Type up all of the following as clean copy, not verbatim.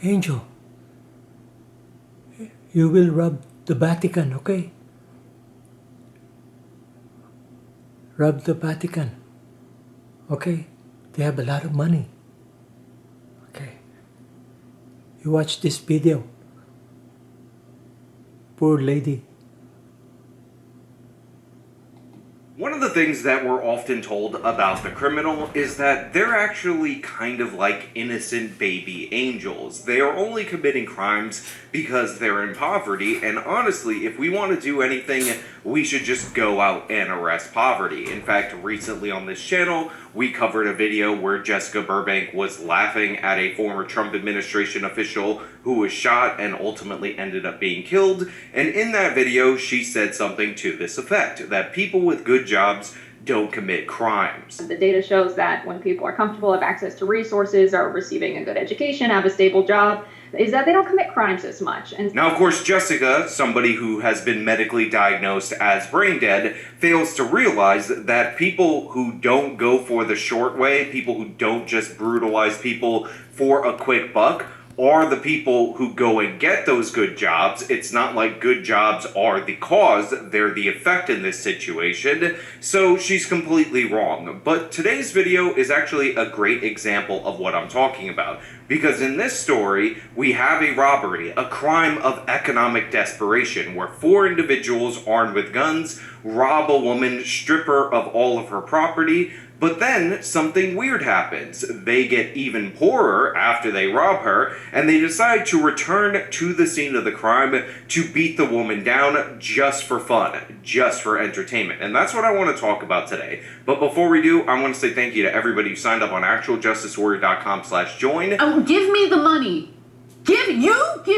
Angel, you will rob the Vatican, okay? Rob the Vatican, okay? They have a lot of money. Okay. You watch this video. Poor lady. One of the things that we're often told about the criminal is that they're actually kind of like innocent baby angels. They are only committing crimes because they're in poverty, and honestly, if we want to do anything, we should just go out and arrest poverty. In fact, recently on this channel, we covered a video where Jessica Burbank was laughing at a former Trump administration official who was shot and ultimately ended up being killed, and in that video, she said something to this effect, that people with good jobs don't commit crimes. The data shows that when people are comfortable, have access to resources, are receiving a good education, have a stable job, is that they don't commit crimes as much. And now, of course, Jessica, somebody who has been medically diagnosed as brain dead, fails to realize that people who don't go for the short way, people who don't just brutalize people for a quick buck, are the people who go and get those good jobs. It's not like good jobs are the cause, they're the effect in this situation, so she's completely wrong. But today's video is actually a great example of what I'm talking about, because in this story, we have a robbery, a crime of economic desperation, where 4 individuals armed with guns rob a woman, strip her of all of her property. But then something weird happens. They get even poorer after they rob her, and they decide to return to the scene of the crime to beat the woman down just for fun, just for entertainment. And that's what I want to talk about today. But before we do, I want to say thank you to everybody who signed up on actualjusticewarrior.com/join. Oh, give me the money. Give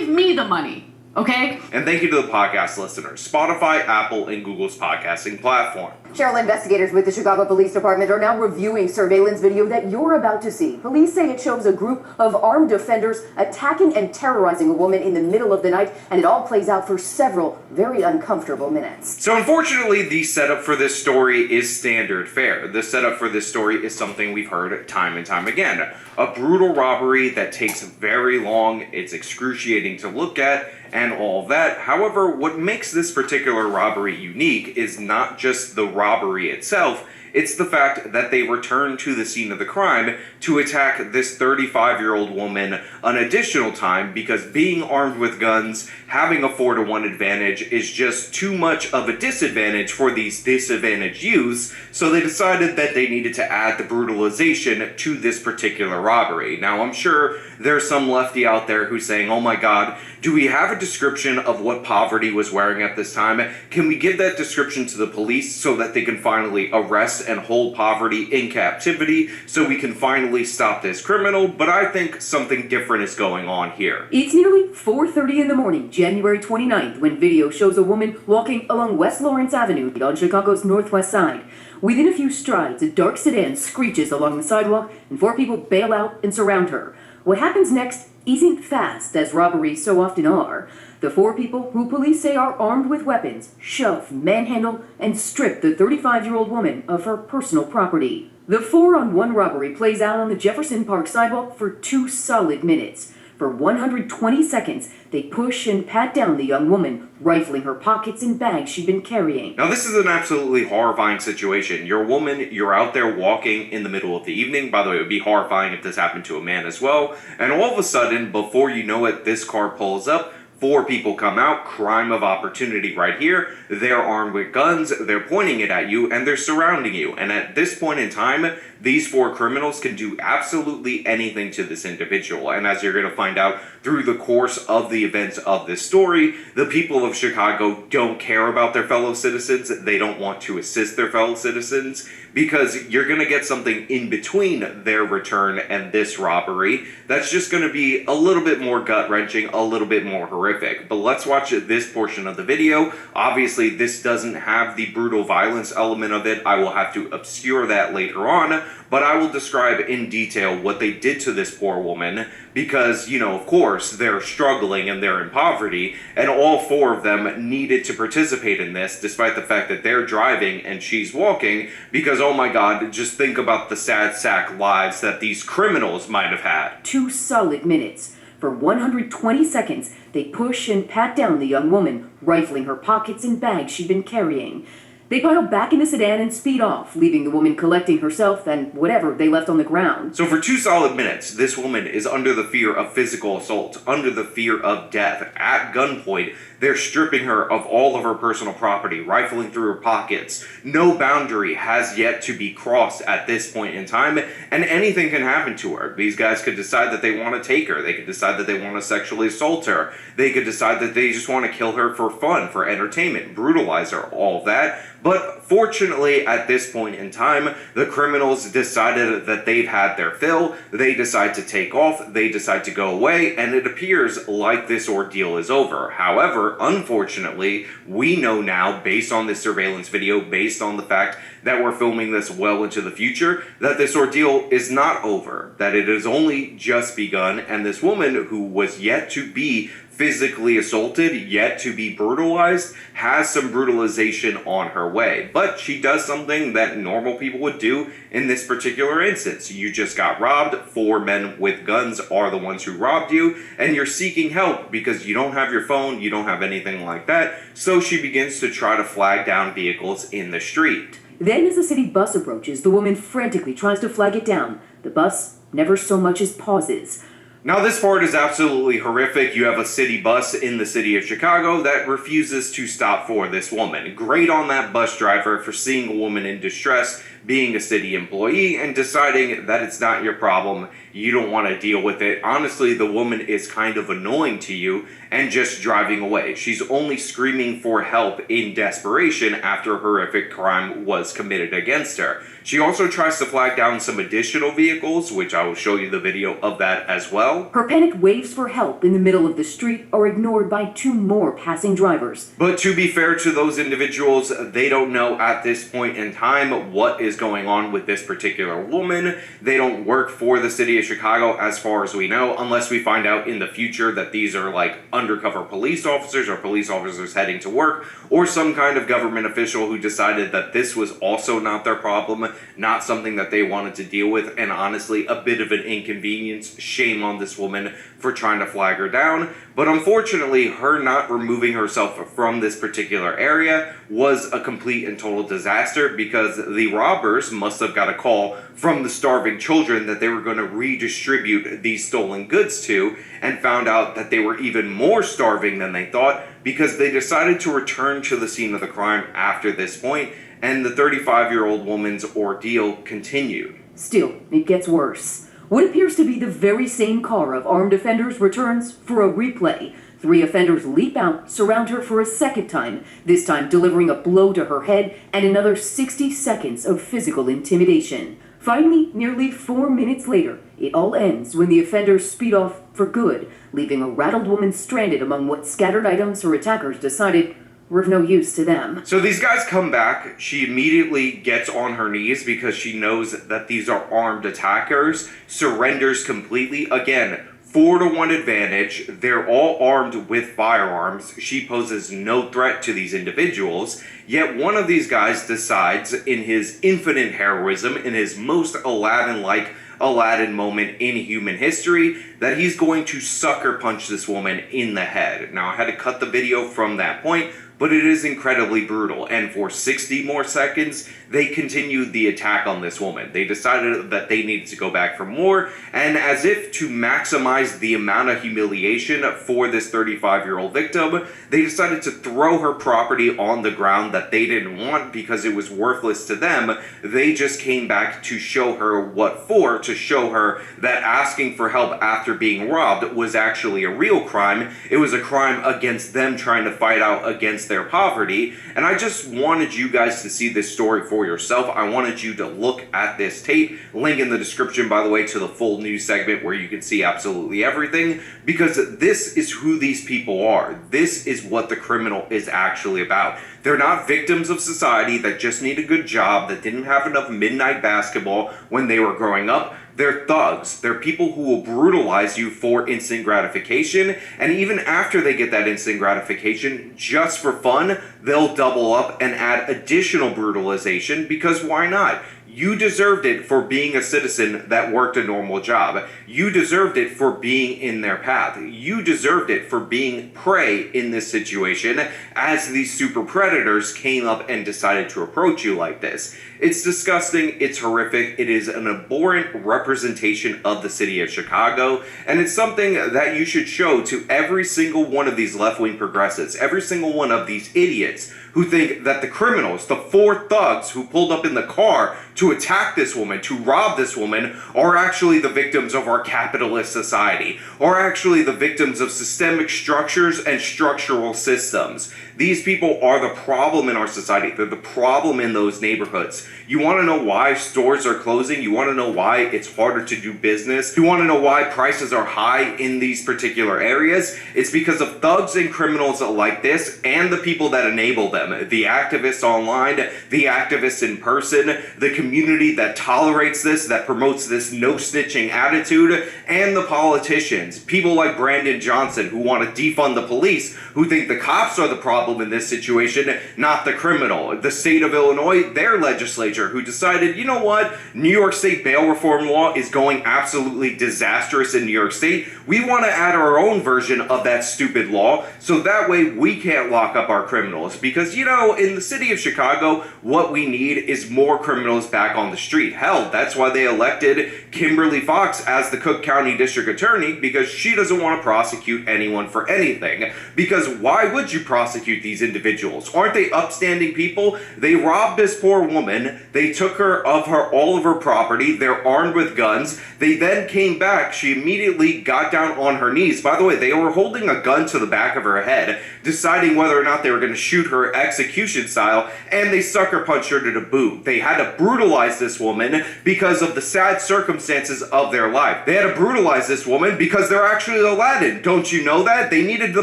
me the money. Okay? And thank you to the podcast listeners, Spotify, Apple, and Google's podcasting platform. Cheryl, investigators with the Chicago Police Department are now reviewing surveillance video that you're about to see. Police say it shows a group of armed offenders attacking and terrorizing a woman in the middle of the night, and it all plays out for several very uncomfortable minutes. So unfortunately, the setup for this story is standard fare. The setup for this story is something we've heard time and time again. A brutal robbery that takes very long, it's excruciating to look at, and all that. However, what makes this particular robbery unique is not just the robbery itself, it's the fact that they return to the scene of the crime to attack this 35-year-old woman an additional time, because being armed with guns, having a 4-to-1 advantage is just too much of a disadvantage for these disadvantaged youths, so they decided that they needed to add the brutalization to this particular robbery. Now, I'm sure there's some lefty out there who's saying, oh my god, do we have a description of what Poverty was wearing at this time? Can we give that description to the police so that they can finally arrest and hold Poverty in captivity so we can finally stop this criminal? But I think something different is going on here. It's nearly 4:30 in the morning, January 29th, when video shows a woman walking along West Lawrence Avenue on Chicago's northwest side. Within a few strides, a dark sedan screeches along the sidewalk, and 4 people bail out and surround her. What happens next isn't fast, as robberies so often are. The 4 people, who police say are armed with weapons, shove, manhandle, and strip the 35-year-old woman of her personal property. The 4-on-1 robbery plays out on the Jefferson Park sidewalk for 2 solid minutes. For 120 seconds, they push and pat down the young woman, rifling her pockets and bags she'd been carrying. Now, this is an absolutely horrifying situation. You're a woman, you're out there walking in the middle of the evening. By the way, it would be horrifying if this happened to a man as well. And all of a sudden, before you know it, this car pulls up. 4 people come out, crime of opportunity right here. They're armed with guns, they're pointing it at you, and they're surrounding you. And at this point in time, these 4 criminals can do absolutely anything to this individual. And as you're going to find out through the course of the events of this story, the people of Chicago don't care about their fellow citizens. They don't want to assist their fellow citizens, because you're going to get something in between their return and this robbery that's just going to be a little bit more gut-wrenching, a little bit more horrific. But let's watch this portion of the video. Obviously, this doesn't have the brutal violence element of it. I will have to obscure that later on, but I will describe in detail what they did to this poor woman, because, you know, of course, they're struggling and they're in poverty, and all 4 of them needed to participate in this, despite the fact that they're driving and she's walking, because, oh my god, just think about the sad sack lives that these criminals might have had. 2 solid minutes. For 120 seconds, they push and pat down the young woman, rifling her pockets and bags she'd been carrying. They pile back in the sedan and speed off, leaving the woman collecting herself and whatever they left on the ground. So for 2 solid minutes, this woman is under the fear of physical assault, under the fear of death. At gunpoint, they're stripping her of all of her personal property, rifling through her pockets. No boundary has yet to be crossed at this point in time, and anything can happen to her. These guys could decide that they want to take her. They could decide that they want to sexually assault her. They could decide that they just want to kill her for fun, for entertainment, brutalize her, all of that. But fortunately, at this point in time, the criminals decided that they've had their fill. They decide to take off. They decide to go away, and it appears like this ordeal is over. However, unfortunately, we know now, based on this surveillance video, based on the fact that we're filming this well into the future, that this ordeal is not over, that it has only just begun, and this woman who was yet to be physically assaulted, yet to be brutalized, has some brutalization on her way. But she does something that normal people would do in this particular instance. You just got robbed, 4 men with guns are the ones who robbed you, and you're seeking help because you don't have your phone, you don't have anything like that, so she begins to try to flag down vehicles in the street. Then, as the city bus approaches, the woman frantically tries to flag it down. The bus never so much as pauses. Now, this part is absolutely horrific. You have a city bus in the city of Chicago that refuses to stop for this woman. Great on that bus driver for seeing a woman in distress, being a city employee, and deciding that it's not your problem. You don't want to deal with it. Honestly, the woman is kind of annoying to you and just driving away. She's only screaming for help in desperation after a horrific crime was committed against her. She also tries to flag down some additional vehicles, which I will show you the video of that as well. Her panicked waves for help in the middle of the street are ignored by 2 more passing drivers. But to be fair to those individuals, they don't know at this point in time what is going on with this particular woman. They don't work for the city of Chicago as far as we know, unless we find out in the future that these are like undercover police officers or police officers heading to work, or some kind of government official who decided that this was also not their problem, not something that they wanted to deal with, and honestly, a bit of an inconvenience. Shame on this woman for trying to flag her down. But unfortunately, her not removing herself from this particular area was a complete and total disaster, because the robbers must have got a call from the starving children that they were going to redistribute these stolen goods to, and found out that they were even more starving than they thought, because they decided to return to the scene of the crime after this point, and the 35-year-old woman's ordeal continued. Still, it gets worse. What appears to be the very same car of armed offenders returns for a replay. 3 offenders leap out, surround her for a second time, this time delivering a blow to her head and another 60 seconds of physical intimidation. Finally, nearly 4 minutes later, it all ends when the offenders speed off for good, leaving a rattled woman stranded among what scattered items her attackers decided were of no use to them. So these guys come back. She immediately gets on her knees because she knows that these are armed attackers, surrenders completely. Again, 4-to-1 advantage. They're all armed with firearms. She poses no threat to these individuals. Yet one of these guys decides, in his infinite heroism, in his most Aladdin-like Aladdin moment in human history, that he's going to sucker punch this woman in the head. Now, I had to cut the video from that point, but it is incredibly brutal, and for 60 more seconds, they continued the attack on this woman. They decided that they needed to go back for more, and as if to maximize the amount of humiliation for this 35-year-old victim, they decided to throw her property on the ground that they didn't want because it was worthless to them. They just came back to show her what for, to show her that asking for help after being robbed was actually a real crime. It was a crime against them trying to fight out against their poverty, and I just wanted you guys to see this story for yourself. I wanted you to look at this tape. Link in the description, by the way, to the full news segment where you can see absolutely everything, because this is who these people are. This is what the criminal is actually about. They're not victims of society that just need a good job, that didn't have enough midnight basketball when they were growing up. They're thugs. They're people who will brutalize you for instant gratification, and even after they get that instant gratification, just for fun, they'll double up and add additional brutalization, because why not? You deserved it for being a citizen that worked a normal job. You deserved it for being in their path. You deserved it for being prey in this situation as these super predators came up and decided to approach you like this. It's disgusting, it's horrific, it is an abhorrent representation of the city of Chicago, and it's something that you should show to every single one of these left-wing progressives, every single one of these idiots who think that the criminals, the four thugs who pulled up in the car to attack this woman, to rob this woman, are actually the victims of our capitalist society, are actually the victims of systemic structures and structural systems. These people are the problem in our society. They're the problem in those neighborhoods. You want to know why stores are closing? You want to know why it's harder to do business? You want to know why prices are high in these particular areas? It's because of thugs and criminals like this and the people that enable them. The activists online, the activists in person, the community that tolerates this, that promotes this no snitching attitude, and the politicians. People like Brandon Johnson who want to defund the police, who think the cops are the problem in this situation, not the criminal. The state of Illinois, their legislature, who decided, you know what, New York State bail reform law is going absolutely disastrous in New York State. We want to add our own version of that stupid law, so that way we can't lock up our criminals. Because, you know, in the city of Chicago, what we need is more criminals back on the street. Hell, that's why they elected Kimberly Fox as the Cook County District Attorney, because she doesn't want to prosecute anyone for anything. Because why would you prosecute these individuals? Aren't they upstanding people? They robbed this poor woman. They took her all of her property. They're armed with guns. They then came back. She immediately got down on her knees. By the way, they were holding a gun to the back of her head, deciding whether or not they were going to shoot her execution style, and they sucker punched her to the boot. They had to brutalize this woman because of the sad circumstances of their life. They had to brutalize this woman because they're actually Aladdin. Don't you know that? They needed the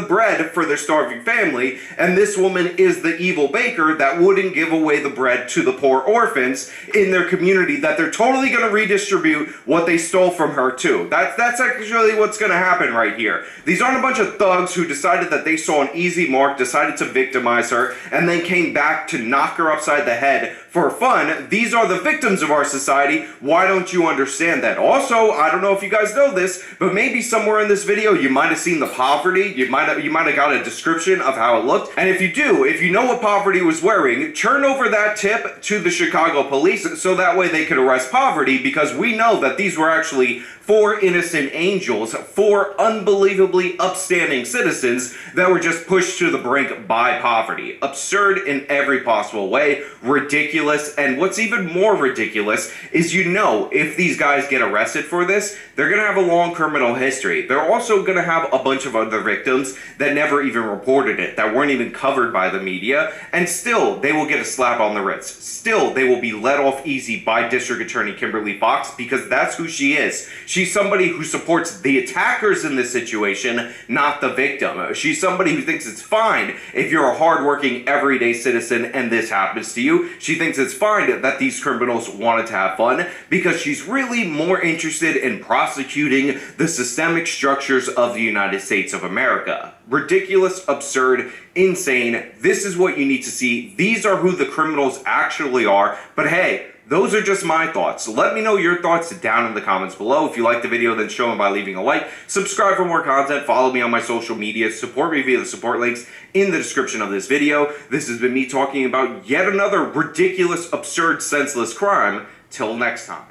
bread for their starving family, and this woman is the evil baker that wouldn't give away the bread to the poor orphans in their community that they're totally going to redistribute what they stole from her to. That's actually what's going to happen right here. These aren't a bunch of thugs who decided that they saw an easy mark, decided to victimize her, and then came back to knock her upside the head for fun. These are the victims of our society. Why don't you understand that? Also, I don't know if you guys know this, but maybe somewhere in this video you might have seen the poverty. You might have got a description of how it looked. And if you do, if you know what Poverty was wearing, turn over that tip to the Chicago police so that way they could arrest Poverty, because we know that these were actually four innocent angels, four unbelievably upstanding citizens that were just pushed to the brink by poverty. Absurd in every possible way, ridiculous, and what's even more ridiculous is, you know, if these guys get arrested for this, they're going to have a long criminal history. They're also going to have a bunch of other victims that never even reported it, that weren't even covered by the media, and still they will get a slap on the wrist. Still, they will be let off easy by District Attorney Kimberly Fox, because that's who she is. She's somebody who supports the attackers in this situation, not the victim. She's somebody who thinks it's fine if you're a hardworking, everyday citizen and this happens to you. She thinks it's fine that these criminals wanted to have fun, because she's really more interested in prosecuting the systemic structures of the United States of America. Ridiculous, absurd, insane. This is what you need to see. These are who the criminals actually are. But hey, those are just my thoughts. Let me know your thoughts down in the comments below. If you liked the video, then show them by leaving a like. Subscribe for more content. Follow me on my social media. Support me via the support links in the description of this video. This has been me talking about yet another ridiculous, absurd, senseless crime. Till next time.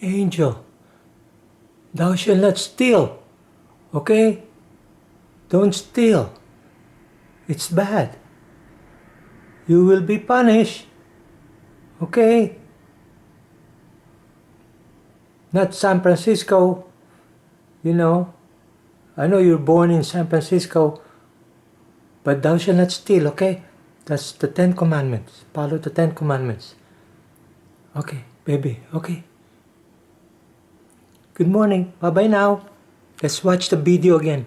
Angel, thou shalt not steal. Okay? Don't steal. It's bad. You will be punished. Okay? Not San Francisco. You know. I know you're born in San Francisco. But thou shalt not steal, okay? That's the 10 Commandments. Follow the 10 Commandments. Okay, baby. Okay. Good morning. Bye-bye now. Let's watch the video again.